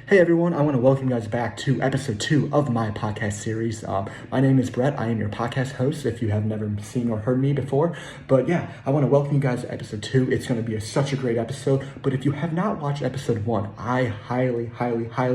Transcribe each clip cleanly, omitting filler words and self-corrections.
Hey everyone, I want to welcome you guys back to episode 2 of my podcast series. My name is Brett. I am your podcast host if you have never seen or heard me before. But yeah, I want to welcome you guys to episode 2. It's going to be such a great episode. But if you have not watched episode 1, I highly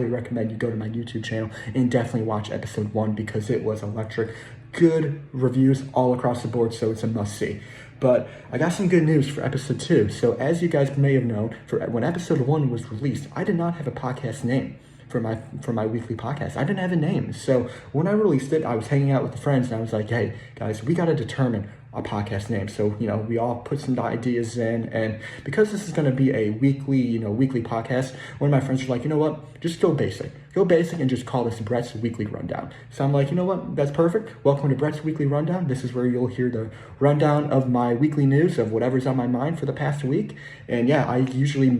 recommend you go to my YouTube channel and definitely watch episode 1 because it was electric. Good reviews all across the board, so it's a must-see. But I got some good news for episode 2. So as you guys may have known, for when episode 1 was released, I did not have a podcast name for my weekly podcast. I didn't have a name. So when I released it, I was hanging out with the friends and I was like, hey guys, we got to determine a podcast name. So, we all put some ideas in, and because this is going to be a weekly podcast, one of my friends was like, you know what, just go basic and just call this Brett's Weekly Rundown. So I'm like, you know what, that's perfect. Welcome to Brett's Weekly Rundown. This is where you'll hear the rundown of my weekly news of whatever's on my mind for the past week. And yeah, I usually,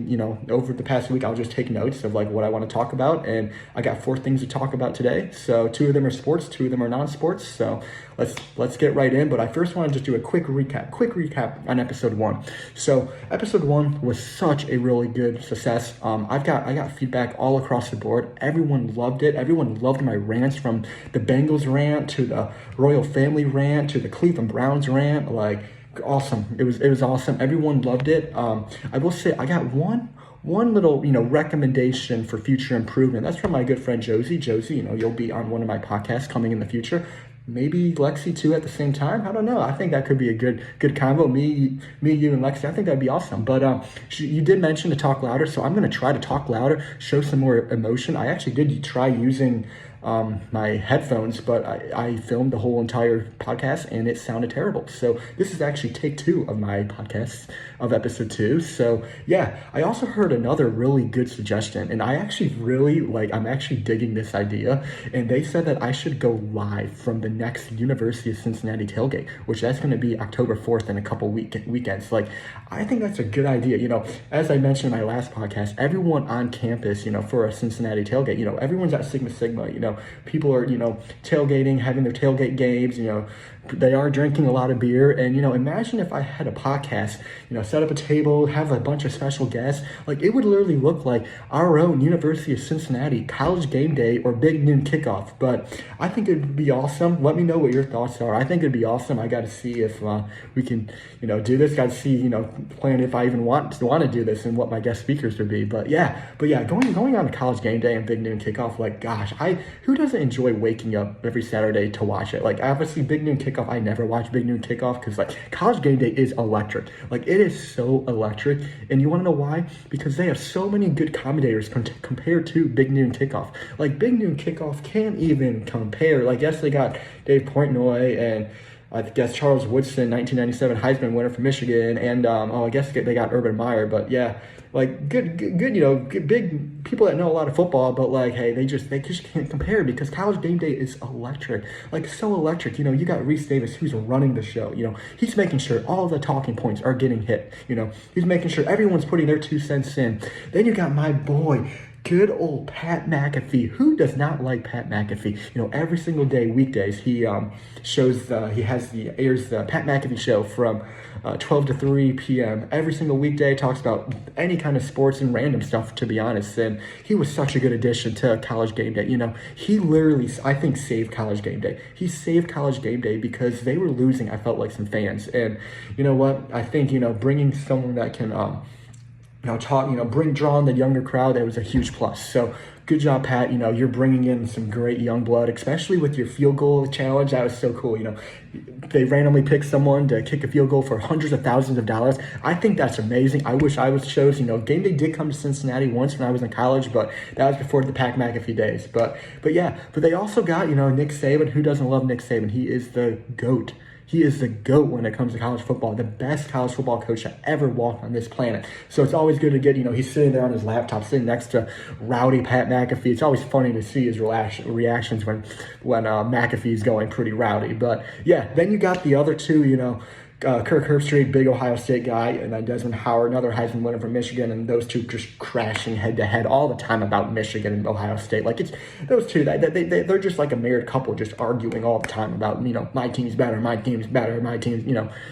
over the past week, I'll just take notes of like what I want to talk about. And I got 4 things to talk about today. So 2 of them are sports, 2 of them are non-sports. So let's get right in. But I first want to just do a quick recap on episode 1. So episode 1 was such a really good success. I got feedback all across the board. Everyone loved it. Everyone loved my rants, from the Bengals rant to the Royal Family rant to the Cleveland Browns rant. Like, awesome. It was awesome. Everyone loved it. I will say I got one little recommendation for future improvement. That's from my good friend Josie. Josie, you'll be on one of my podcasts coming in the future. Maybe Lexi too at the same time. I don't know. I think that could be a good combo. Me, you, and Lexi. I think that'd be awesome. But you did mention to talk louder, so I'm gonna try to talk louder, show some more emotion. I actually did try using my headphones, but I filmed the whole entire podcast and it sounded terrible. So this is actually take 2 of my podcast of episode 2. So yeah, I also heard another really good suggestion, and I actually I'm actually digging this idea. And they said that I should go live from the next University of Cincinnati tailgate, which that's going to be October 4th in a couple weekends. Like, I think that's a good idea. As I mentioned in my last podcast, everyone on campus, for a Cincinnati tailgate, everyone's at Sigma. People are, tailgating, having their tailgate games, they are drinking a lot of beer. And, imagine if I had a podcast, set up a table, have a bunch of special guests. Like, it would literally look like our own University of Cincinnati college game day or big noon kickoff. But I think it'd be awesome. Let me know what your thoughts are. I think it'd be awesome. I got to see if we can, do this. Got to see, plan if I even want to do this and what my guest speakers would be. But yeah, going on a college game day and big noon kickoff, like, gosh, who doesn't enjoy waking up every Saturday to watch it? Like, obviously big noon kickoff, I never watch big noon kickoff because like college game day is electric. Like, it is so electric. And you want to know why? Because they have so many good commentators compared to big noon kickoff. Like, big noon kickoff can't even compare. Like, yes, they got Dave Portnoy and I guess Charles Woodson, 1997 Heisman winner from Michigan, and I guess they got Urban Meyer. But yeah, like good, big people that know a lot of football. But like, hey, they just can't compare because college game day is electric, like so electric. You got Reese Davis, who's running the show. He's making sure all the talking points are getting hit. He's making sure everyone's putting their 2 cents in. Then you got my boy, good old Pat McAfee. Who does not like Pat McAfee? Every single day, weekdays, he airs the Pat McAfee show from 12 to 3 p.m. every single weekday. Talks about any kind of sports and random stuff, to be honest. And he was such a good addition to college game day. He literally, I think, saved college game day. He saved college game day because they were losing, I felt like, some fans. And you know what? I think, bringing someone that can draw on the younger crowd, that was a huge plus. So good job, Pat. You're bringing in some great young blood, especially with your field goal challenge. That was so cool. They randomly picked someone to kick a field goal for hundreds of thousands of dollars. I think that's amazing. I wish I was chosen. Game day did come to Cincinnati once when I was in college, but that was before the Pat McAfee days. But they also got, Nick Saban. Who doesn't love Nick Saban? He is the GOAT. He is the GOAT when it comes to college football, the best college football coach that ever walked on this planet. So it's always good to get, he's sitting there on his laptop, sitting next to rowdy Pat McAfee. It's always funny to see his reactions when McAfee's going pretty rowdy. But yeah, then you got the other 2, Kirk Herbstreit, big Ohio State guy, and then Desmond Howard, another Heisman winner from Michigan, and those 2 just crashing head-to-head all the time about Michigan and Ohio State. Like, it's those 2, they're just like a married couple just arguing all the time about, my team's better, my team's better,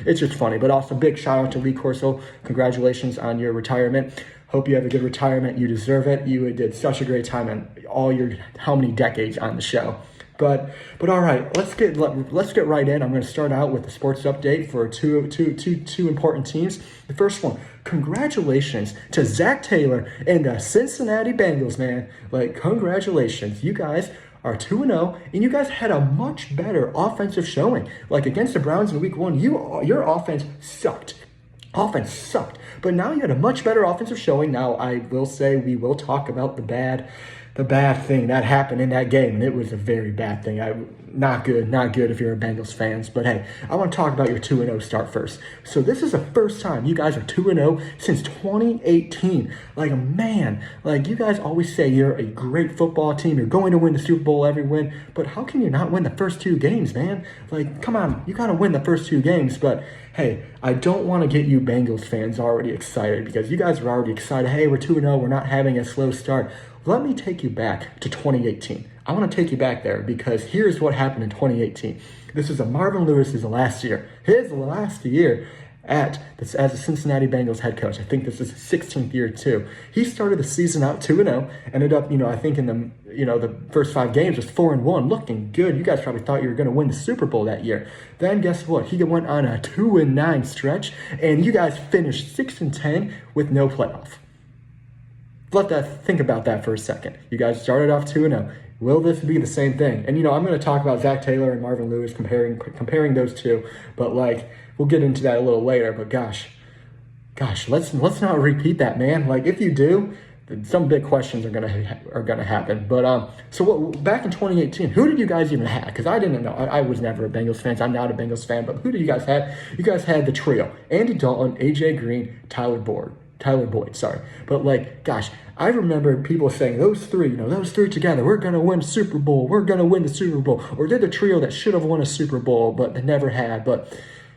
it's just funny. But also, big shout-out to Lee Corso. Congratulations on your retirement. Hope you have a good retirement. You deserve it. You did such a great time in all your how many decades on the show. But all right, let's get right in. I'm going to start out with the sports update for two important teams. The first one, congratulations to Zac Taylor and the Cincinnati Bengals, man. Like, congratulations. You guys are 2-0, and you guys had a much better offensive showing. Like, against the Browns in week 1, your offense sucked. Offense sucked. But now you had a much better offensive showing. Now, I will say we will talk about the bad thing that happened in that game, and it was a very bad thing. Not good if you're a Bengals fans. But hey, I want to talk about your 2-0 start first. So this is the first time you guys are 2-0 since 2018. Like, man, like, you guys always say you're a great football team. You're going to win the Super Bowl every win. But how can you not win the first 2 games, man? Like, come on, you got to win the first 2 games. But hey, I don't want to get you Bengals fans already excited, because you guys are already excited. Hey, we're 2-0. We're not having a slow start. Let me take you back to 2018. I want to take you back there, because here's what happened in 2018. This is Marvin Lewis's last year. His last year as a Cincinnati Bengals head coach. I think this is his 16th year too. He started the season out 2-0, ended up, I think in the first 5 games was 4-1, looking good. You guys probably thought you were going to win the Super Bowl that year. Then guess what? He went on a 2-9 stretch, and you guys finished 6-10 with no playoff. Think about that for a second. You guys started off 2-0. Will this be the same thing? And I'm going to talk about Zac Taylor and Marvin Lewis, comparing those two, but like, we'll get into that a little later. But gosh, let's not repeat that, man. Like, if you do, some big questions are gonna happen. But back in 2018, who did you guys even have? Because I didn't know. I was never a Bengals fan. I'm not a Bengals fan. But who did you guys have? You guys had the trio: Andy Dalton, AJ Green, Tyler Boyd. Sorry, but like, gosh, I remember people saying those three together, we're gonna win Super Bowl. We're gonna win the Super Bowl. Or they're the trio that should have won a Super Bowl, but they never had. But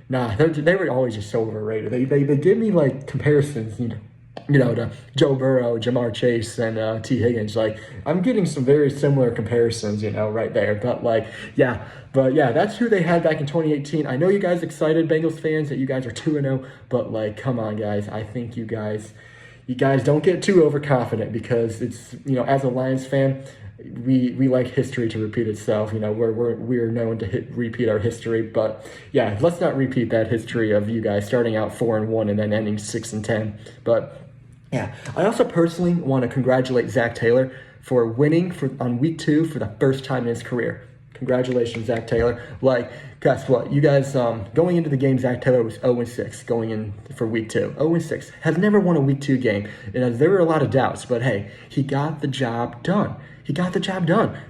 nah, they were always just so overrated. They give me like comparisons, to Joe Burrow, Jamar Chase, and T. Higgins. Like, I'm getting some very similar comparisons, right there. But yeah, that's who they had back in 2018. I know you guys excited, Bengals fans, that you guys are 2-0, but like, come on, guys. I think you guys don't get too overconfident, because it's, as a Lions fan, we like history to repeat itself. We're known to repeat our history, but yeah, let's not repeat that history of you guys starting out 4-1 and then ending 6-10. But yeah, I also personally want to congratulate Zac Taylor for winning on week 2 for the first time in his career. Congratulations, Zac Taylor. Like, guess what? You guys, going into the game, Zac Taylor was 0-6 going in for week 2. 0-6. Has never won a week 2 game. There were a lot of doubts, but hey, he got the job done.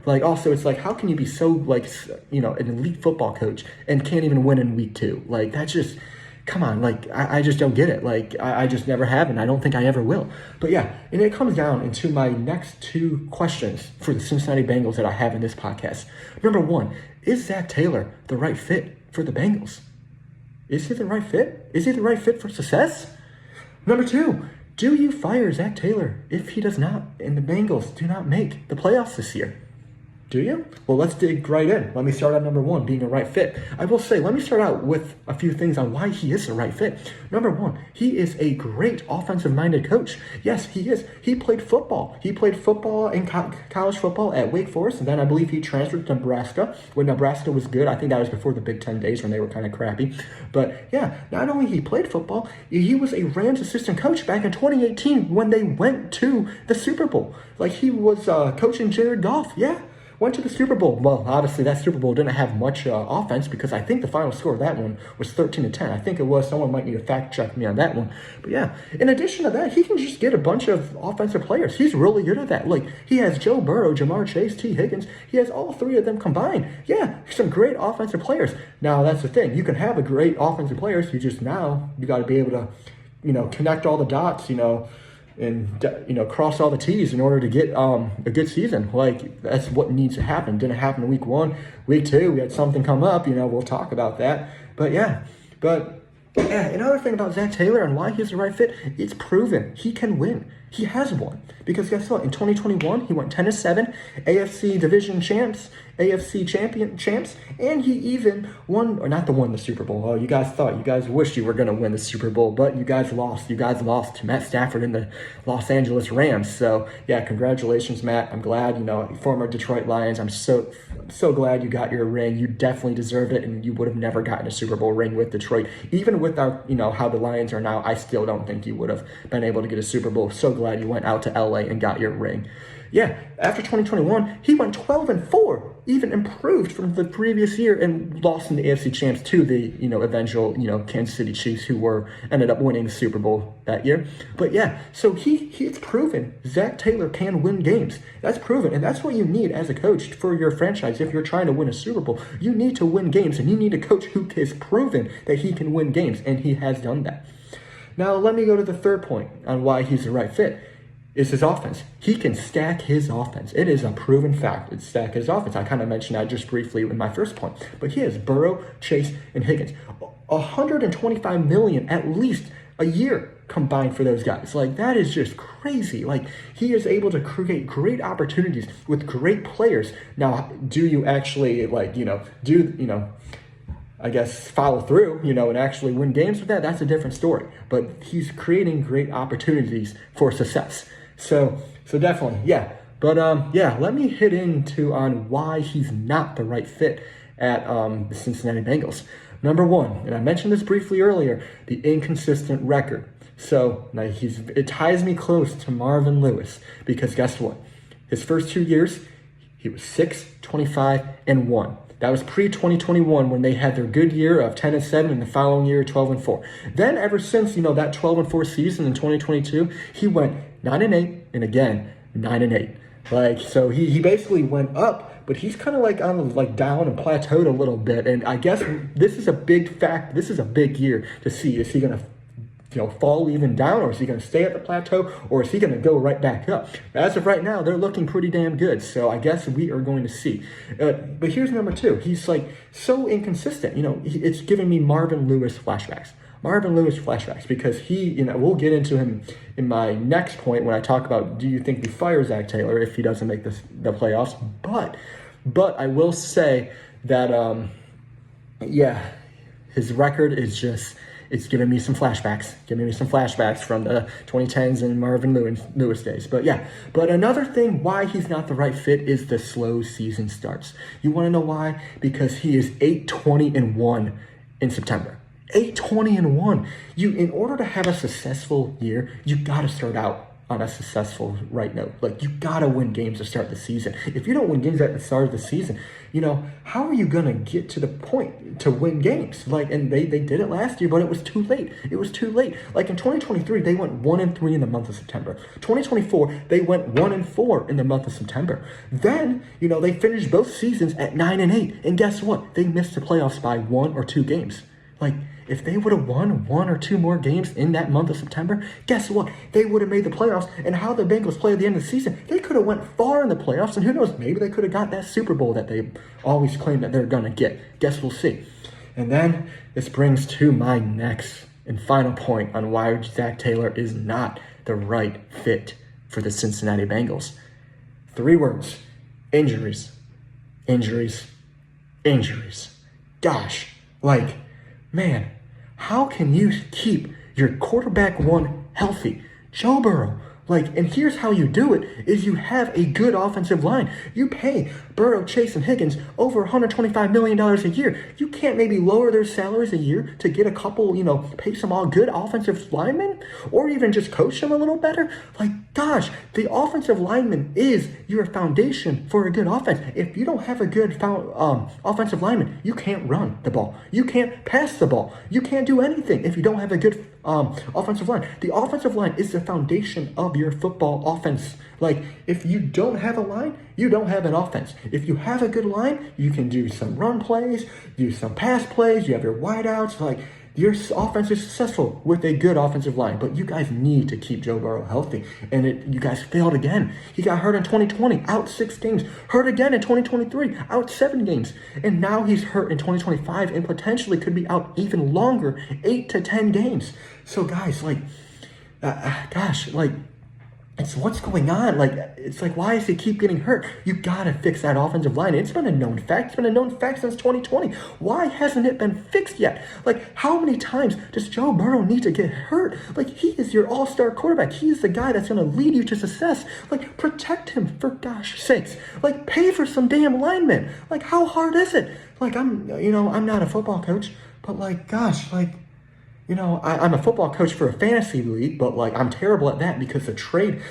Like, also, it's like, how can you be so, like, an elite football coach and can't even win in week 2? Like, that's just, come on. Like, I just don't get it. Like, I just never have, and I don't think I ever will. But yeah, and it comes down into my next 2 questions for the Cincinnati Bengals that I have in this podcast. Number 1, is Zac Taylor the right fit for the Bengals? Is he the right fit? Is he the right fit for success? Number 2, do you fire Zac Taylor if he does not, and the Bengals do not make the playoffs this year? Do you? Well, let's dig right in. Let me start at number 1, being a right fit. I will say, let me start out with a few things on why he is the right fit. Number 1, he is a great offensive-minded coach. Yes, he is. He played football. He played football in college football at Wake Forest, and then I believe he transferred to Nebraska when Nebraska was good. I think that was before the Big Ten days when they were kind of crappy. But yeah, not only he played football, he was a Rams assistant coach back in 2018 when they went to the Super Bowl. Like, he was coaching Jared Goff. Yeah. Went to the Super Bowl. Well, obviously that Super Bowl didn't have much offense, because I think the final score of that one was 13-10. I think it was. Someone might need to fact check me on that one. But yeah, in addition to that, he can just get a bunch of offensive players. He's really good at that. Like, he has Joe Burrow, Jamar Chase, T. Higgins. He has all 3 of them combined. Yeah, some great offensive players. Now, that's the thing. You can have a great offensive players. You got to be able to, connect all the dots, and cross all the T's in order to get a good season. Like, that's what needs to happen. Didn't happen in week 1. Week 2, we had something come up. We'll talk about that. But yeah, another thing about Zac Taylor and why he's the right fit, it's proven he can win. He has won. Because guess what? In 2021, he went 10-7, AFC division champs, AFC champs, and he even won, or not the Super Bowl. Oh, you guys wished you were going to win the Super Bowl, but you guys lost. You guys lost to Matt Stafford and the Los Angeles Rams. So, yeah, congratulations, Matt. I'm glad, former Detroit Lions. I'm so glad you got your ring. You definitely deserved it, and you would have never gotten a Super Bowl ring with Detroit. Even with our, how the Lions are now, I still don't think you would have been able to get a Super Bowl. So glad you went out to LA and got your ring. Yeah, after 2021, he went 12-4, even improved from the previous year, and lost in the AFC champs to the, eventual, Kansas City Chiefs, who ended up winning the Super Bowl that year. But yeah, so it's proven Zac Taylor can win games. That's proven, and that's what you need as a coach for your franchise. If you're trying to win a Super Bowl, you need to win games, and you need a coach who has proven that he can win games, and he has done that. Now, let me go to the third point on why he's the right fit. Is his offense. He can stack his offense. It is a proven fact. It's stack his offense. I kind of mentioned that just briefly in my first point. But he has Burrow, Chase, and Higgins. $125 million at least a year combined for those guys. Like, that is just crazy. Like, he is able to create great opportunities with great players. Now, do you actually, I guess, follow through, and actually win games with that? That's a different story. But he's creating great opportunities for success. So definitely, yeah. But let me hit into on why he's not the right fit at the Cincinnati Bengals. Number one, and I mentioned this briefly earlier, the inconsistent record. So now it ties me close to Marvin Lewis, because guess what? His first 2 years, he was 6-25-1. That was pre-2021 when they had their good year of 10-7 and the following year 12-4. Then ever since, that 12-4 season in 2022, he went 9-8 and again 9-8. Like, so he basically went up, but he's kind of on down and plateaued a little bit. And I guess this is a big fact. This is a big year to see. Is he going to fall even down, or is he going to stay at the plateau, or is he going to go right back up? As of right now, they're looking pretty damn good, so I guess we are going to see. But here's number two. He's so inconsistent. It's giving me Marvin Lewis flashbacks. Because he, we'll get into him in my next point when I talk about, do you think we fire Zac Taylor if he doesn't make the playoffs? But I will say that, his record is just, it's giving me some flashbacks. From the 2010s and Marvin Lewis days. But another thing why he's not the right fit is the slow season starts. You want to know why? Because he is 8-20-1 in September. 8-20-1. In order to have a successful year, you got to start out on a successful right note. Like, you got to win games to start the season. If you don't win games at the start of the season, how are you going to get to the point to win games? And they did it last year, but it was too late. Like in 2023, they went 1-3 in the month of September. 2024, they went 1-4 in the month of September. Then, they finished both seasons at 9-8. And guess what? They missed the playoffs by 1 or 2 games. If they would have won 1 or 2 more games in that month of September, guess what? They would have made the playoffs. And how the Bengals play at the end of the season, they could have went far in the playoffs. And who knows, maybe they could have got that Super Bowl that they always claim that they're going to get. Guess we'll see. And then this brings to my next and final point on why Zac Taylor is not the right fit for the Cincinnati Bengals. 3 words: injuries. Gosh, man, how can you keep your quarterback one healthy? Joe Burrow. And here's how you do it, is you have a good offensive line. You pay Burrow, Chase, and Higgins over $125 million a year. You can't maybe lower their salaries a year to get a couple, pay some all good offensive linemen, or even just coach them a little better? Gosh, the offensive lineman is your foundation for a good offense. If you don't have a good offensive lineman, you can't run the ball. You can't pass the ball. You can't do anything if you don't have a good offensive line. The offensive line is the foundation of your football offense. If you don't have a line, you don't have an offense. If you have a good line, you can do some run plays, do some pass plays, you have your wideouts. Your offense is successful with a good offensive line, but you guys need to keep Joe Burrow healthy. And you guys failed again. He got hurt in 2020, out 6 games. Hurt again in 2023, out 7 games. And now he's hurt in 2025 and potentially could be out even longer, 8 to 10 games. So guys, It's what's going on? Like, it's like, why does he keep getting hurt? You gotta fix that offensive line. It's been a known fact. It's been a known fact since 2020. Why hasn't it been fixed yet? Like, how many times does Joe Burrow need to get hurt? Like, he is your all-star quarterback. He's the guy that's gonna lead you to success. Like, protect him, for gosh sakes. Like, pay for some damn linemen. Like, how hard is it? Like, I'm not a football coach, but like, gosh, like, I'm a football coach for a fantasy league, but like I'm terrible at that because the trade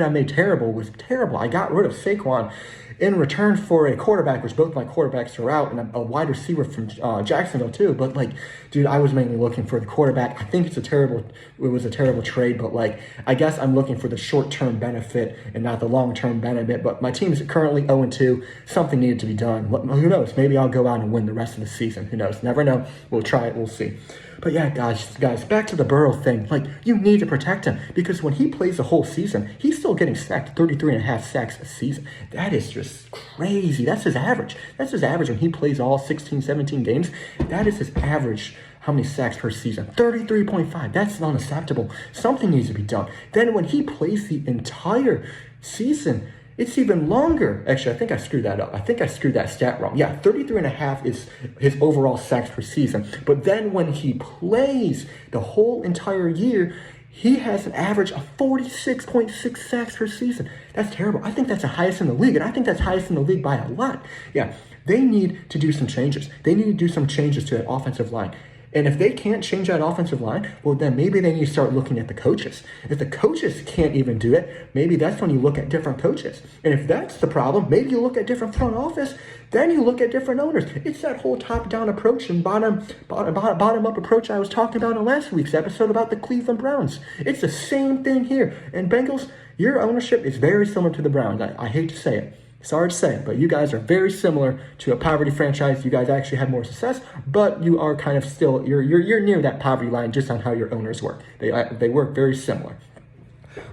I made was terrible. I got rid of Saquon in return for a quarterback, which both my quarterbacks are out, and a wide receiver from Jacksonville too. But like, dude, I was mainly looking for the quarterback. I think it was a terrible trade, but like, I guess I'm looking for the short-term benefit and not the long-term benefit. But my team is currently 0-2. Something needed to be done. Who knows? Maybe I'll go out and win the rest of the season. Who knows? Never know. We'll try it. We'll see. But yeah, guys, back to the Burrow thing. Like, you need to protect him because when he plays the whole season, he's still getting sacked 33.5 sacks a season. That is just crazy. That's his average. That's his average when he plays all 16, 17 games. That is his average. How many sacks per season? 33.5. That's unacceptable. Something needs to be done. Then when he plays the entire season, it's even longer. Actually, I think I screwed that up. I think I screwed that stat wrong. Yeah, 33.5 is his overall sacks per season. But then when he plays the whole entire year, he has an average of 46.6 sacks per season. That's terrible. I think that's the highest in the league, and I think that's highest in the league by a lot. Yeah, they need to do some changes. They need to do some changes to that offensive line. And if they can't change that offensive line, well, then maybe they need to start looking at the coaches. If the coaches can't even do it, maybe that's when you look at different coaches. And if that's the problem, maybe you look at different front office, then you look at different owners. It's that whole top-down approach and bottom-up approach I was talking about in last week's episode about the Cleveland Browns. It's the same thing here. And Bengals, your ownership is very similar to the Browns. I hate to say it. Sorry to say it, but you guys are very similar to a poverty franchise. You guys actually have more success, but you are kind of still, you're near that poverty line just on how your owners work. They work very similar.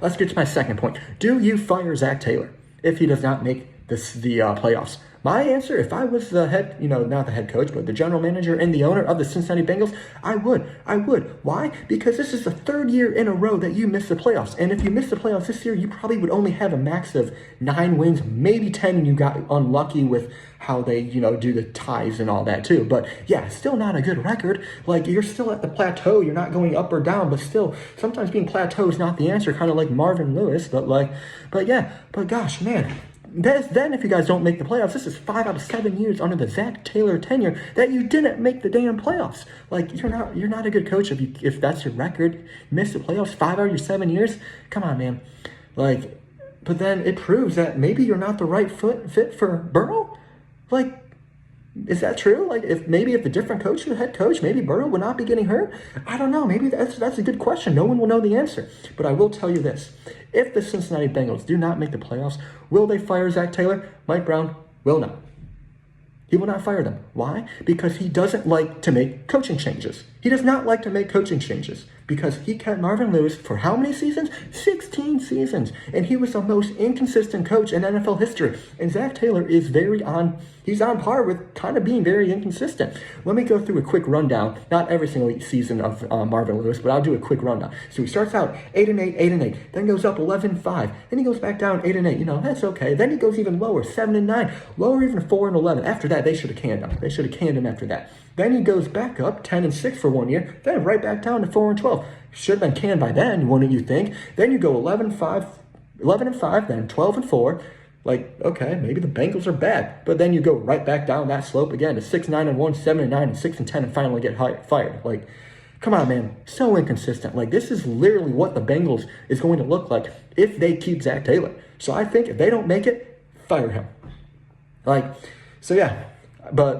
Let's get to my second point. Do you fire Zac Taylor if he does not make the playoffs? My answer, if I was the head, not the head coach, but the general manager and the owner of the Cincinnati Bengals, I would. Why? Because this is the third year in a row that you missed the playoffs. And if you missed the playoffs this year, you probably would only have a max of 9 wins, maybe 10, and you got unlucky with how they, do the ties and all that too. But yeah, still not a good record. Like, you're still at the plateau. You're not going up or down, but still, sometimes being plateau is not the answer, kind of like Marvin Lewis. But gosh, man. Then if you guys don't make the playoffs, this is 5 out of 7 years under the Zac Taylor tenure that you didn't make the damn playoffs. Like, you're not a good coach if that's your record. You missed the playoffs 5 out of your 7 years. Come on, man. Like, but then it proves that maybe you're not the right fit for Burrow. Like, is that true? Like, if the different coach, the head coach, maybe Burrow would not be getting hurt? I don't know. Maybe that's a good question. No one will know the answer. But I will tell you this. If the Cincinnati Bengals do not make the playoffs, will they fire Zac Taylor? Mike Brown will not. He will not fire them. Why? Because he doesn't like to make coaching changes. He does not like to make coaching changes because he kept Marvin Lewis for how many seasons? 16 seasons. And he was the most inconsistent coach in NFL history. And Zac Taylor is he's on par with kind of being very inconsistent. Let me go through a quick rundown. Not every single season of Marvin Lewis, but I'll do a quick rundown. So he starts out 8-8, 8-8, then goes up 11-5, then he goes back down 8-8. That's okay. Then he goes even lower, 7-9, lower even 4-11. After that, they should have canned him. They should have canned him after that. Then he goes back up 10-6 for 1 year, then right back down to 4-12. Should have been canned by then, wouldn't you think? Then you go 11-5, then 12-4. Like, okay, maybe the Bengals are bad, but then you go right back down that slope again to 6-9-1, 7-9, 6-10, and finally get fired. Like, come on, man, so inconsistent. Like, this is literally what the Bengals is going to look like if they keep Zac Taylor. So I think if they don't make it, fire him. But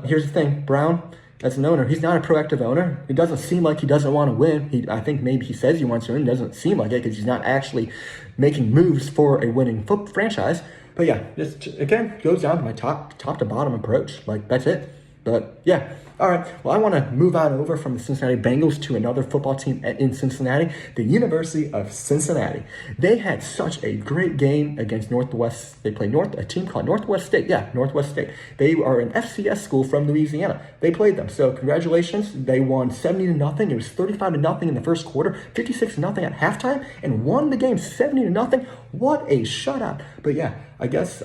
here's the thing, Brown, as an owner, he's not a proactive owner. It doesn't seem like he doesn't want to win. I think maybe he says he wants to win. It doesn't seem like it because he's not actually making moves for a winning franchise. But yeah, this again goes down to my top to bottom approach. Like, that's it. But yeah, all right. Well, I want to move on over from the Cincinnati Bengals to another football team in Cincinnati, the University of Cincinnati. They had such a great game against Northwest. They played a team called Northwest State. Yeah, Northwest State. They are an FCS school from Louisiana. They played them. So congratulations. They won 70-0. It was 35-0 in the first quarter, 56-0 at halftime, and won the game 70-0. What a shutout. But yeah, I guess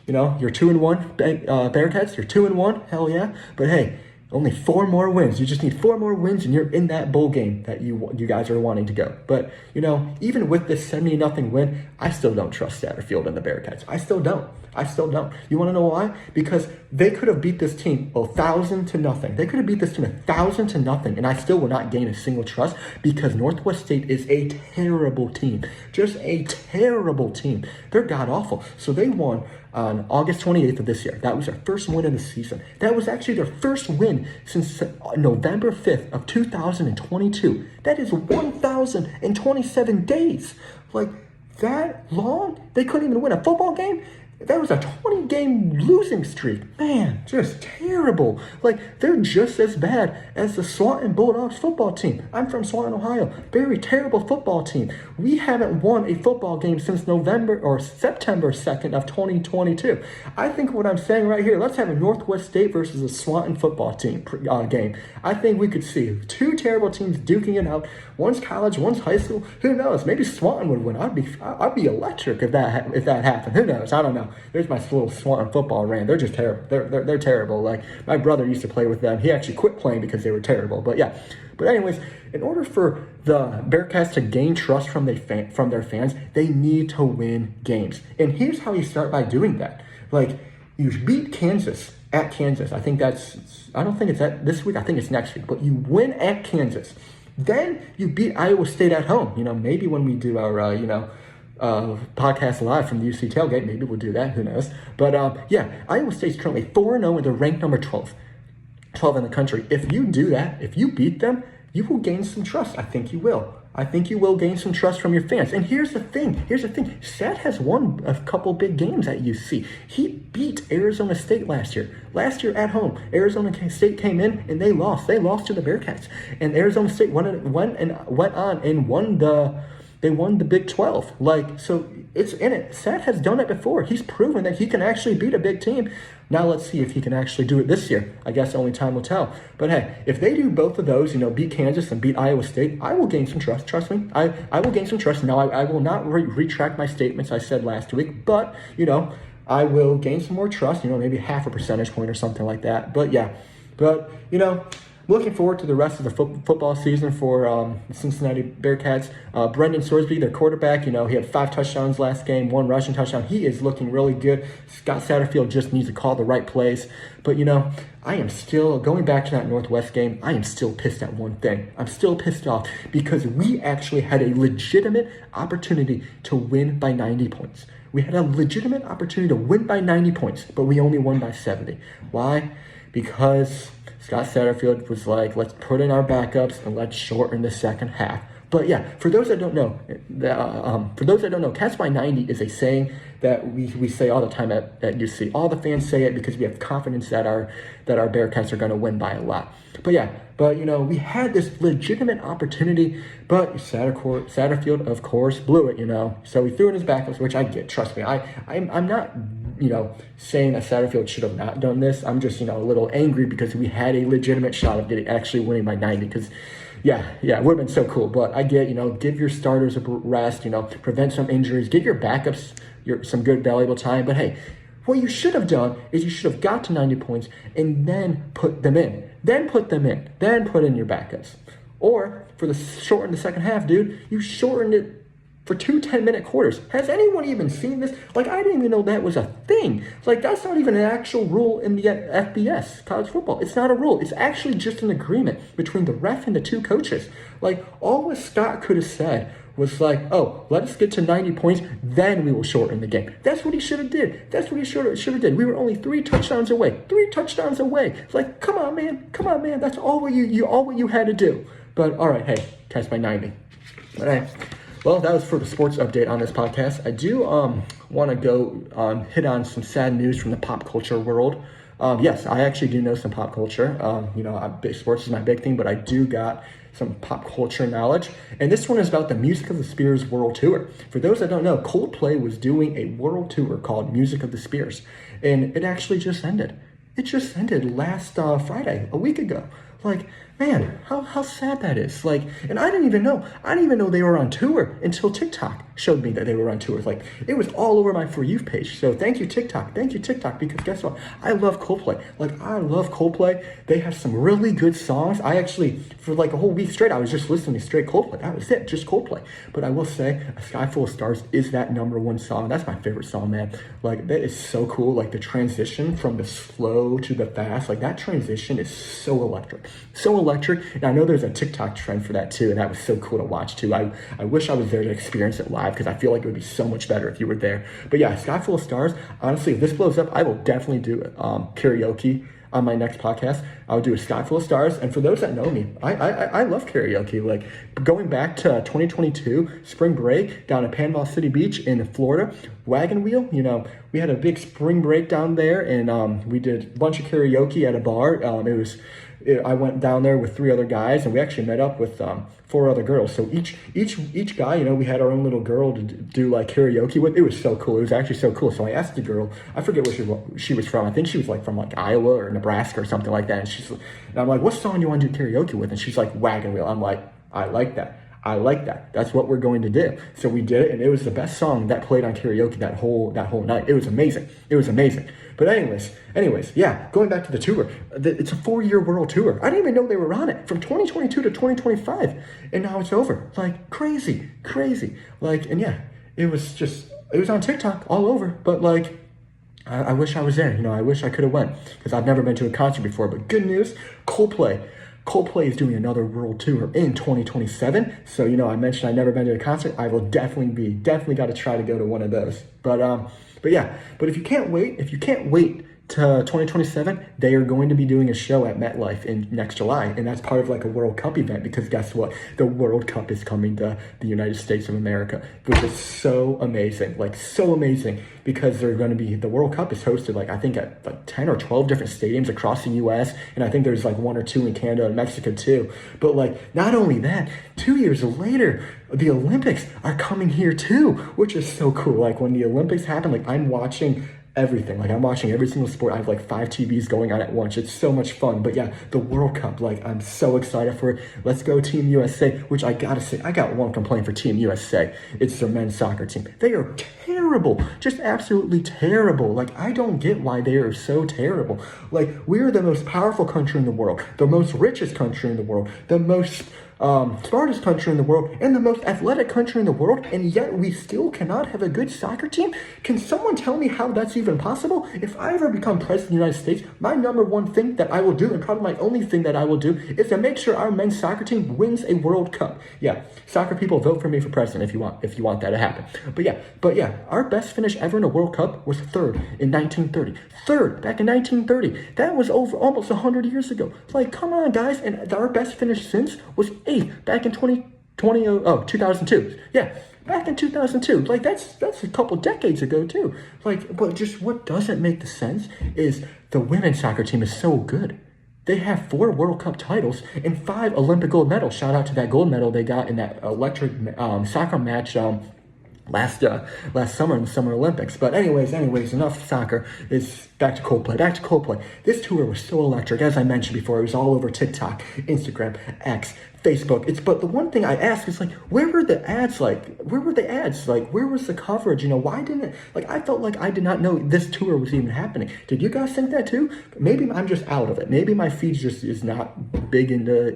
you're 2-1, Bearcats. You're 2-1. Hell yeah. But hey, only 4 more wins. You just need 4 more wins, and you're in that bowl game that you guys are wanting to go. But even with this 70-0 win, I still don't trust Satterfield and the Bearcats. I still don't. You want to know why? Because they could have beat this team 1,000-0. They could have beat this team 1,000-0, and I still will not gain a single trust because Northwest State is a terrible team. Just a terrible team. They're god-awful. So they won on August 28th of this year. That was their first win of the season. That was actually their first win since November 5th of 2022. That is 1,027 days. Like, that long? They couldn't even win a football game? That was a 20-game losing streak. Man, just terrible. Like, they're just as bad as the Swanton Bulldogs football team. I'm from Swanton, Ohio. Very terrible football team. We haven't won a football game since September 2nd of 2022. I think what I'm saying right here, let's have a Northwest State versus a Swanton football team game. I think we could see 2 terrible teams duking it out. One's college, one's high school. Who knows? Maybe Swanton would win. I'd be electric if that happened. Who knows? I don't know. There's my little Swanton football rant. They're just terrible. They're terrible. Like, my brother used to play with them. He actually quit playing because they were terrible. But yeah. But anyways, in order for the Bearcats to gain trust from their fans, they need to win games. And here's how you start by doing that. Like, you beat Kansas at Kansas. I don't think it's this week. I think it's next week. But you win at Kansas. Then you beat Iowa State at home. Maybe when we do our, podcast live from the UC tailgate, maybe we'll do that. Who knows? But Iowa State's currently 4-0 and they're ranked number 12 in the country. If you do that, if you beat them, you will gain some trust. I think you will. I think you will gain some trust from your fans. And here's the thing. Seth has won a couple big games at UC. He beat Arizona State last year. Last year at home, Arizona State came in and they lost. They lost to the Bearcats. And Arizona State went on and won the Big 12. So it's in it. Seth has done it before. He's proven that he can actually beat a big team. Now let's see if he can actually do it this year. I guess only time will tell. But hey, if they do both of those, beat Kansas and beat Iowa State, I will gain some trust. Trust me. I will gain some trust. Now, I will not retract my statements I said last week, but, I will gain some more trust, maybe half a percentage point or something like that. But yeah, looking forward to the rest of the football season for the Cincinnati Bearcats. Brendan Sorsby, their quarterback, he had 5 touchdowns last game, 1 rushing touchdown. He is looking really good. Scott Satterfield just needs to call the right plays. But, I am still, going back to that Northwest game, I am still pissed at one thing. I'm still pissed off because we actually had a legitimate opportunity to win by 90 points. We had a legitimate opportunity to win by 90 points, but we only won by 70. Why? Because Scott Satterfield was like, let's put in our backups and let's shorten the second half. But yeah, for those that don't know, Cats by 90 is a saying that we say all the time at UC. All the fans say it because we have confidence that our Bearcats are going to win by a lot. But we had this legitimate opportunity, but Satterfield, of course, blew it. So he threw in his backups, which I get. Trust me, I'm not saying that Satterfield should have not done this. I'm just a little angry because we had a legitimate shot of actually winning by 90 because. Yeah, it would have been so cool. But I get, give your starters a rest, prevent some injuries, give your backups some good valuable time. But hey, what you should have done is you should have got to 90 points and then put them in. Then put in your backups. Or for shorten the second half, dude, you shortened it for 2 10-minute quarters. Has anyone even seen this? I didn't even know that was a thing. That's not even an actual rule in the FBS, college football. It's not a rule. It's actually just an agreement between the ref and the 2 coaches. All what Scott could have said was oh, let us get to 90 points, then we will shorten the game. That's what he should have did. Should have did. We were only 3 touchdowns away. 3 touchdowns away. It's come on, man. That's all what you had to do. But all right, hey, Cats by 90. All right. Well, that was for the sports update on this podcast. I do want to go hit on some sad news from the pop culture world. Yes, I actually do know some pop culture. Sports is my big thing, but I do got some pop culture knowledge. And this one is about the Music of the Spheres World Tour. For those that don't know, Coldplay was doing a world tour called Music of the Spheres, and it actually just ended. It just ended last Friday, a week ago. Like, man, how sad that is. Like, and I didn't even know they were on tour until TikTok showed me that they were on tour. Like, it was all over my For You page. So thank you, TikTok, because guess what? I love Coldplay. Like, I love Coldplay. They have some really good songs. I actually, for like a whole week straight, I was just listening to straight Coldplay. That was it, just Coldplay. But I will say, A Sky Full of Stars is that #1 song. That's my favorite song, man. Like, that is so cool. Like, the transition from the slow to the fast, like, that transition is so electric. So electric. And I know there's a TikTok trend for that too, and that was so cool to watch too. I wish I was there to experience it live, because I feel like it would be so much better if you were there. But yeah, Sky Full of Stars, honestly, if this blows up, I will definitely do karaoke on my next podcast. I'll do A Sky Full of Stars. And for those that know me, I love karaoke. Like, going back to 2022 spring break down at Panama City Beach in Florida, Wagon Wheel, we had a big spring break down there, and we did a bunch of karaoke at a bar. I went down there with 3 other guys, and we actually met up with 4 other girls. So each guy, we had our own little girl to do like karaoke with. It was so cool. It was actually so cool. So I asked the girl, I forget where she was from. I think she was like from like Iowa or Nebraska or something like that. And I'm like, what song do you want to do karaoke with? And she's like, Wagon Wheel. I'm like, I like that. That's what we're going to do. So we did it, and it was the best song that played on karaoke that whole night. It was amazing. But anyways, yeah, going back to the tour, it's a 4-year world tour. I didn't even know they were on it, from 2022 to 2025, and now it's over. Like, crazy. Like, and yeah, it was on TikTok all over, but like, I wish I was there. I wish I could have went, because I've never been to a concert before. But good news, Coldplay is doing another world tour in 2027. So, I mentioned I've never been to a concert. I will definitely got to try to go to one of those. But if you can't wait to 2027, they are going to be doing a show at MetLife in next July, and that's part of like a World Cup event, because guess what? The World Cup is coming to the United States of America, which is so amazing, because the World Cup is hosted I think at like 10 or 12 different stadiums across the US, and I think there's like 1 or 2 in Canada and Mexico too. But like, not only that, 2 years later, the Olympics are coming here too, which is so cool. Like, when the Olympics happen, like, I'm watching everything. Like, I'm watching every single sport. I have like 5 TVs going on at once. It's so much fun. But yeah, the World Cup, like, I'm so excited for it. Let's go Team USA, which I gotta say, I got one complaint for Team USA. It's their men's soccer team. They are terrible, just absolutely terrible. Like, I don't get why they are so terrible. Like, we're the most powerful country in the world, the most richest country in the world, the most smartest country in the world, and the most athletic country in the world, and yet we still cannot have a good soccer team? Can someone tell me how that's even possible? If I ever become president of the United States, my #1 thing that I will do, and probably my only thing that I will do, is to make sure our men's soccer team wins a World Cup. Yeah, soccer people, vote for me for president if you want that to happen. But yeah, our best finish ever in a World Cup was 3rd in 1930. 3rd back in 1930. That was over almost 100 years ago. Like, come on, guys. And our best finish since was 8th back in 2002. Yeah, back in 2002. Like, that's a couple decades ago too. Like, but just what doesn't make the sense is the women's soccer team is so good. They have 4 World Cup titles and 5 Olympic gold medals. Shout out to that gold medal they got in that electric soccer match last summer in the Summer Olympics. But anyways, enough soccer. It's back to Coldplay. This tour was so electric. As I mentioned before, it was all over TikTok, Instagram, X, Facebook. But the one thing I ask is, like, where were the ads? Like, where was the coverage? Why didn't it, like, I felt like I did not know this tour was even happening. Did you guys think that too? Maybe I'm just out of it. Maybe my feed just is not big into,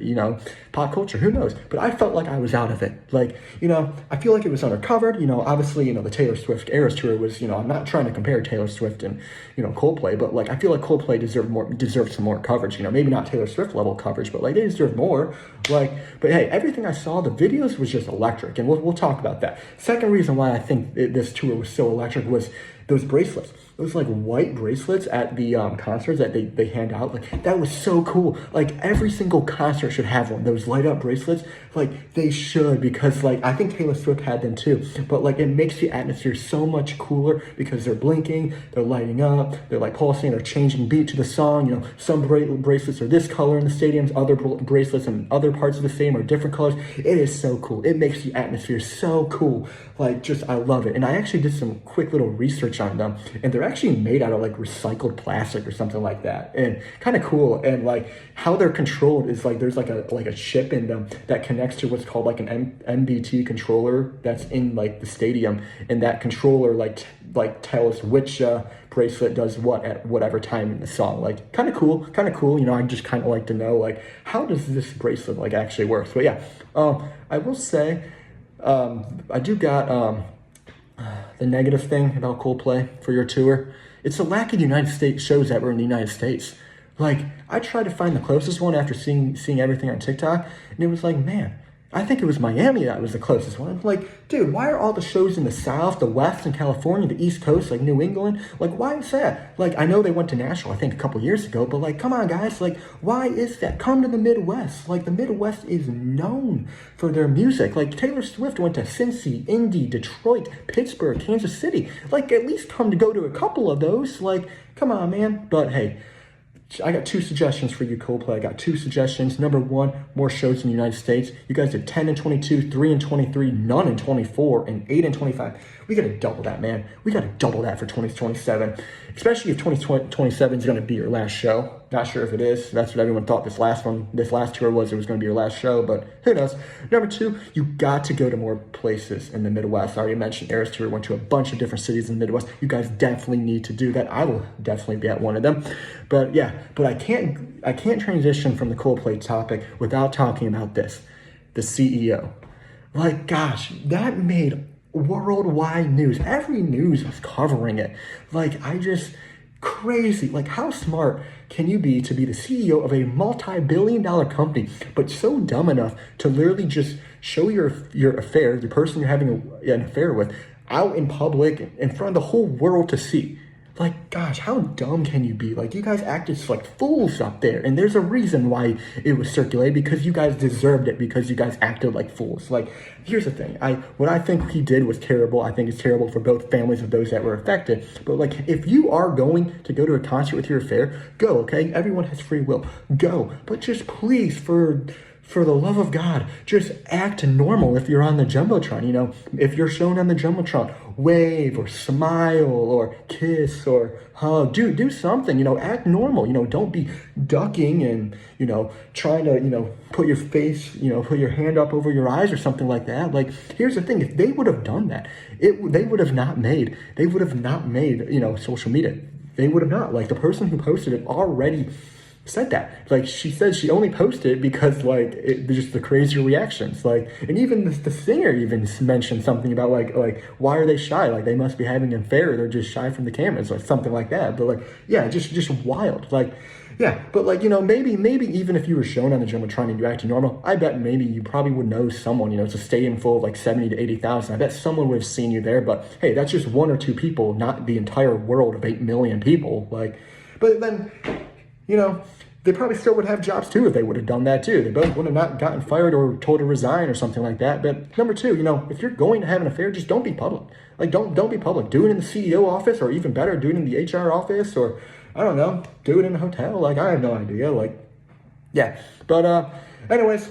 pop culture. Who knows? But I felt like I was out of it. Like, I feel like it was undercovered. Obviously, the Taylor Swift Eras tour was, I'm not trying to compare Taylor Swift and, Coldplay, but like, I feel like Coldplay deserved some more coverage. Maybe not Taylor Swift level coverage, but like, they deserve more. Like, but hey, everything I saw, the videos was just electric, and we'll talk about that. Second reason why I think this tour was so electric was those bracelets, those like white bracelets at the concerts that they hand out. Like that was so cool. Like every single concert should have one. Those light up bracelets, like they should, because like I think Taylor Swift had them too. But like it makes the atmosphere so much cooler because they're blinking, they're lighting up, they're like pulsing, they're changing beat to the song. You know, some bracelets are this color in the stadiums, other bracelets in other parts of the stadium are different colors. It is so cool. It makes the atmosphere so cool. Like just, I love it. And I actually did some quick little research on them, and they're actually made out of like recycled plastic or something like that, and kind of cool. And like how they're controlled is like there's like a chip in them that connects to what's called like an MBT controller that's in like the stadium, and that controller like tells which bracelet does what at whatever time in the song. Like kind of cool. You know, I just kind of like to know like how does this bracelet like actually work. But yeah, I will say I do got the negative thing about Coldplay for your tour. It's a lack of United States shows that were in the United States. Like I tried to find the closest one after seeing everything on TikTok, and it was like, man, I think it was Miami that was the closest one. I'm like, dude, why are all the shows in the South, the West, and California, the East Coast, like New England? Like, why is that? Like, I know they went to Nashville, I think, a couple years ago, but like, come on, guys. Like, why is that? Come to the Midwest. Like, the Midwest is known for their music. Like, Taylor Swift went to Cincy, Indy, Detroit, Pittsburgh, Kansas City. Like, at least come to go to a couple of those. Like, come on, man. But hey, I got 2 suggestions for you, Coldplay. I got 2 suggestions. Number 1, more shows in the United States. You guys did 10 and 22, 3 and 23, none in 24, and 8 and 25. We got to double that, man. We got to double that for 2027, especially if 2027 is going to be your last show. Not sure if it is. That's what everyone thought this last tour was. It was going to be your last show, but who knows? Number 2, you got to go to more places in the Midwest. I already mentioned Eras Tour went to a bunch of different cities in the Midwest. You guys definitely need to do that. I will definitely be at one of them. But yeah, but I can't transition from the Coldplay topic without talking about this, the CEO. Like, gosh, that made worldwide news. Every news was covering it. Like, crazy. Like, how smart can you be to be the CEO of a multi-billion-dollar company, but so dumb enough to literally just show your affair, the person you're having an affair with, out in public in front of the whole world to see? Like, gosh, how dumb can you be? Like, you guys acted like fools up there. And there's a reason why it was circulated, because you guys deserved it, because you guys acted like fools. Like, here's the thing. What I think he did was terrible. I think it's terrible for both families of those that were affected. But, like, if you are going to go to a concert with your affair, go, okay? Everyone has free will. Go. But just please, for the love of God, just act normal if you're on the Jumbotron, you know? If you're shown on the Jumbotron, wave or smile or kiss or hug. Do something, you know, act normal. You know, don't be ducking and, you know, trying to, you know, put your face, you know, put your hand up over your eyes or something like that. Like, here's the thing. If they would have done that, they would have not made, you know, social media. They would have not. Like, the person who posted it already said that. Like, she said she only posted it because, like, just the crazy reactions. Like, and even the singer even mentioned something about like why are they shy? Like, they must be having an affair. They're just shy from the cameras or something like that. But like, yeah, just wild. Like, yeah, but like, you know, maybe even if you were shown on the Jumbotron and you acted normal, I bet maybe you probably would know someone. You know, it's a stadium full of like 70 to 80,000. I bet someone would have seen you there. But hey, that's just 1 or 2 people, not the entire world of 8 million people. Like, but then, you know, they probably still would have jobs too if they would have done that too. They both would have not gotten fired or told to resign or something like that. But number 2, you know, if you're going to have an affair, just don't be public. Like, don't be public. Do it in the CEO office, or even better, do it in the HR office, or I don't know, do it in a hotel. Like, I have no idea. Like, yeah. But anyways,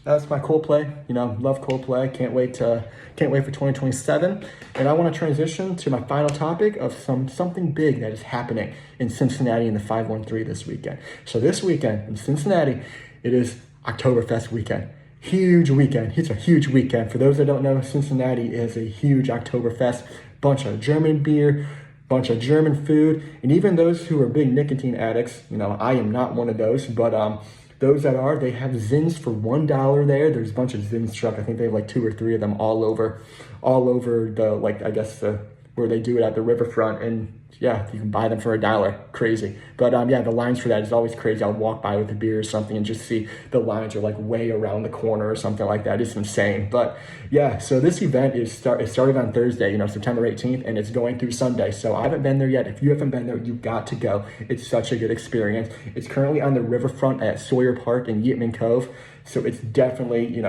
that's my Coldplay. You know, love Coldplay. Can't wait for 2027. And I want to transition to my final topic of something big that is happening in Cincinnati in the 513 this weekend. So this weekend in Cincinnati, it is Oktoberfest weekend. Huge weekend. It's a huge weekend. For those that don't know, Cincinnati is a huge Oktoberfest. Bunch of German beer, bunch of German food, and even those who are big nicotine addicts. You know, I am not one of those, but those that are, they have Zins for $1 there. There's a bunch of Zins truck. I think they have like 2 or 3 of them all over the, like, I guess the where they do it at the riverfront, and yeah, you can buy them for $1. Crazy. But yeah, the lines for that is always crazy. I'll walk by with a beer or something and just see the lines are like way around the corner or something like that. It's insane. But yeah, so this event it started on Thursday, September 18th, and it's going through Sunday. So I haven't been there yet. If you haven't been there, you've got to go. It's such a good experience. It's currently on the riverfront at Sawyer Park in Yeatman Cove. So it's definitely,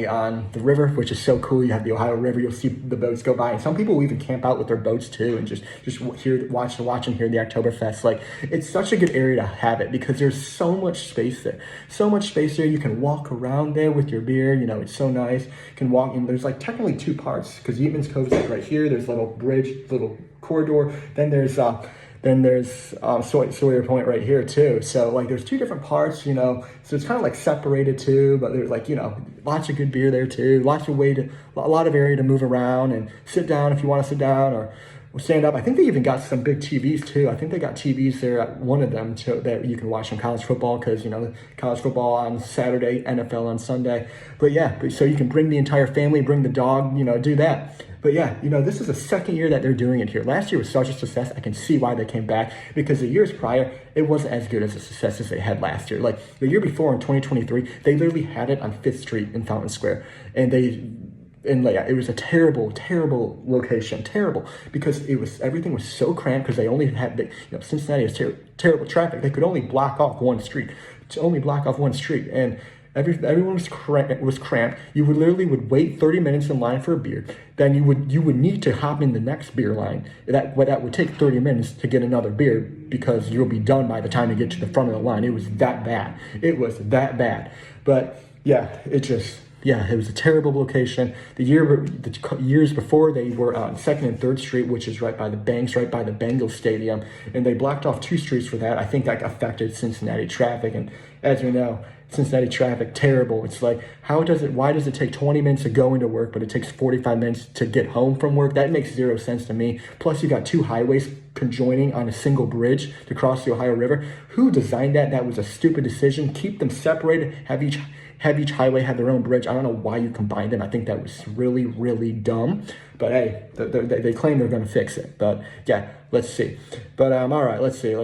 on the river, which is so cool. You have the Ohio River, you'll see the boats go by, and some people will even camp out with their boats too and just watch and hear the Oktoberfest. Like, it's such a good area to have it because there's so much space there. You can walk around there with your beer, it's so nice. You can walk in, there's like technically two parts because Yeatman's Cove is like right here. There's a little bridge, little corridor. Then there's Sawyer Point right here too. So like there's two different parts, so it's kind of like separated too, but there's like, lots of good beer there too, a lot of area to move around and sit down if you want to sit down or stand up. I think they even got some big TVs too. I think they got TVs there at one of them too, that you can watch some college football because, college football on Saturday, NFL on Sunday. But yeah, so you can bring the entire family, bring the dog, do that. But yeah, this is the second year that they're doing it here. Last year was such a success. I can see why they came back because the years prior, it wasn't as good as a success as they had last year. Like the year before in 2023, they literally had it on 5th Street in Fountain Square. And it was a terrible location, because everyththing was so cramped because they only had, Cincinnati has terrible traffic. They could only block off one street, and everyone was cramped. You would wait 30 minutes in line for a beer. Then you would need to hop in the next beer line. That would take 30 minutes to get another beer because you'll be done by the time you get to the front of the line. It was that bad. But yeah, it was a terrible location. The years before, they were on 2nd and 3rd Street, which is right by the Bengals stadium, and they blocked off 2 streets for that. I think that affected Cincinnati traffic, and as we know, Cincinnati traffic, terrible. It's like, why does it take 20 minutes to go into work, but it takes 45 minutes to get home from work? That makes zero sense to me. Plus, you got 2 highways conjoining on a single bridge to cross the Ohio River. Who designed that? That was a stupid decision. Keep them separated, have each highway have their own bridge. I don't know why you combined them. I think that was really, really dumb. But hey, they claim they're going to fix it. But yeah, let's see. But all right, let's see. When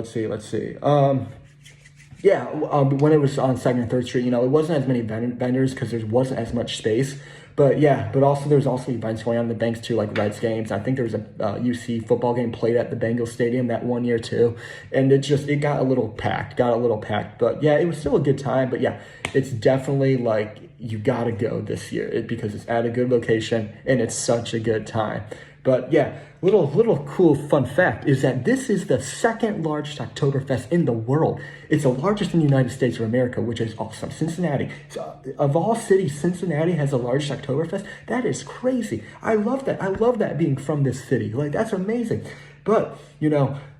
it was on 2nd and 3rd Street, it wasn't as many vendors because there wasn't as much space. But yeah, there was also events going on in the Banks too, like Reds games. I think there was a UC football game played at the Bengals stadium that one year too. And it got a little packed. But yeah, it was still a good time. But yeah, it's definitely like you got to go this year because it's at a good location and it's such a good time. But yeah, little cool fun fact is that this is the 2nd largest Oktoberfest in the world. It's the largest in the United States of America, which is awesome. Cincinnati, so of all cities, Cincinnati has the largest Oktoberfest. That is crazy. I love that being from this city. Like, that's amazing. But,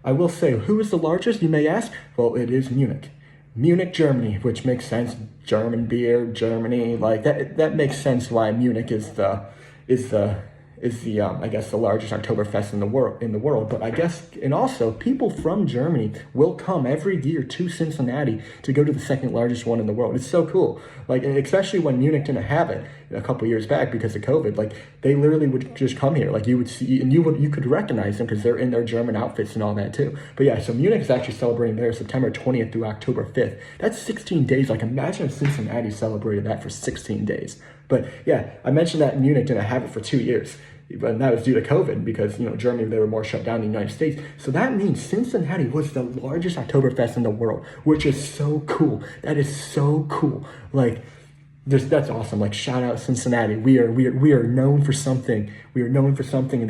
I will say, who is the largest, you may ask? Well, it is Munich, Germany, which makes sense. German beer, Germany, like that makes sense why Munich is the I guess the largest Oktoberfest in the world. But I guess, and also people from Germany will come every year to Cincinnati to go to the 2nd largest one in the world. It's so cool. Like, especially when Munich didn't have it a couple years back because of COVID, like they literally would just come here. Like you would see, and you could recognize them because they're in their German outfits and all that too. But yeah, so Munich is actually celebrating there September 20th through October 5th. That's 16 days. Like, imagine if Cincinnati celebrated that for 16 days. But yeah, I mentioned that Munich didn't have it for 2 years. But that was due to COVID because, Germany, they were more shut down than the United States. So that means Cincinnati was the largest Oktoberfest in the world, which is so cool. That is so cool. Like, that's awesome. Like, shout out Cincinnati. We are known for something. And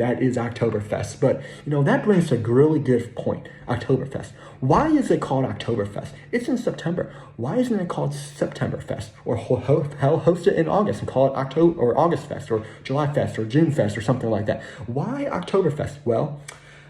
that is Oktoberfest. But, that brings a really good point. Oktoberfest. Why is it called Oktoberfest? It's in September. Why isn't it called Septemberfest? Or host it in August and call it October or August Fest or July Fest or June Fest or something like that? Why Oktoberfest? Well,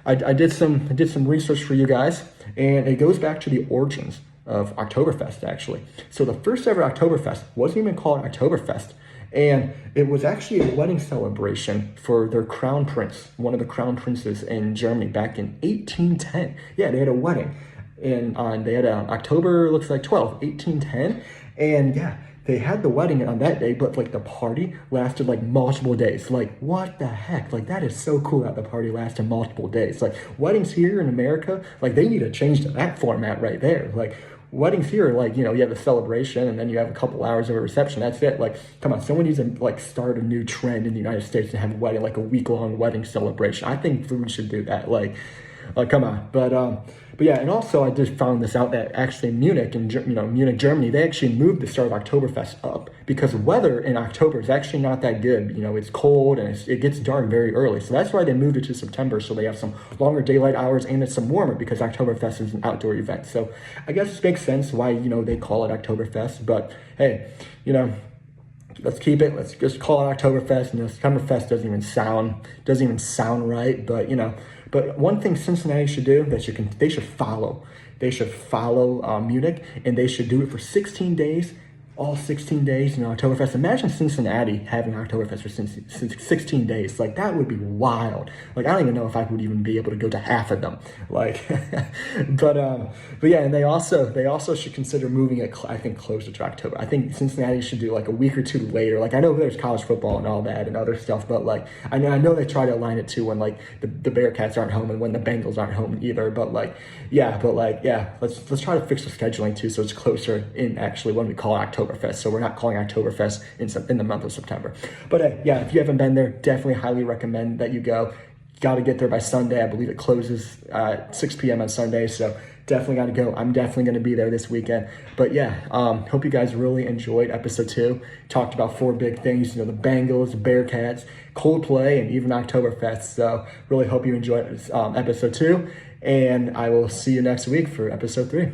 I did some research for you guys, and it goes back to the origins of Oktoberfest, actually. So the first ever Oktoberfest wasn't even called Oktoberfest, and it was actually a wedding celebration for their crown prince, one of the crown princes in Germany back in 1810. Yeah, they had a wedding, and they had October, looks like 12th, 1810, and yeah, they had the wedding on that day, but like the party lasted like multiple days. Like, what the heck? Like, that is so cool that the party lasted multiple days. Like, weddings here in America, like, they need to change that format right there. Like, weddings here, like, you have a celebration and then you have a couple hours of a reception. That's it. Like, come on, someone needs to like start a new trend in the United States to have a wedding, like a week-long wedding celebration. I think we should do that. Like, come on. But yeah, and also I just found this out that actually Munich, Germany, they actually moved the start of Oktoberfest up because weather in October is actually not that good. It's cold and it gets dark very early. So that's why they moved it to September, so they have some longer daylight hours and it's some warmer because Oktoberfest is an outdoor event. So I guess it makes sense why, they call it Oktoberfest. But hey, let's keep it. Let's just call it Oktoberfest. Summerfest doesn't even sound right. But one thing Cincinnati should do, they should follow. They should follow Munich, and they should do it for 16 days. All 16 days, Oktoberfest. Imagine Cincinnati having Oktoberfest for 16 days. Like, that would be wild. Like, I don't even know if I would even be able to go to half of them. Like, but yeah, and they also should consider moving it, I think, closer to October. I think Cincinnati should do like a week or two later. Like, I know there's college football and all that and other stuff, but like, I know they try to align it to when like the Bearcats aren't home and when the Bengals aren't home either. But let's try to fix the scheduling too, so it's closer in actually when we call it Oktoberfest. So we're not calling Oktoberfest in the month of September. But if you haven't been there, definitely highly recommend that you go. Got to get there by Sunday. I believe it closes at 6 p.m. on Sunday. So definitely got to go. I'm definitely going to be there this weekend. But hope you guys really enjoyed episode 2. Talked about 4 big things, the Bengals, the Bearcats, Coldplay, and even Oktoberfest. So really hope you enjoyed episode 2. And I will see you next week for episode 3.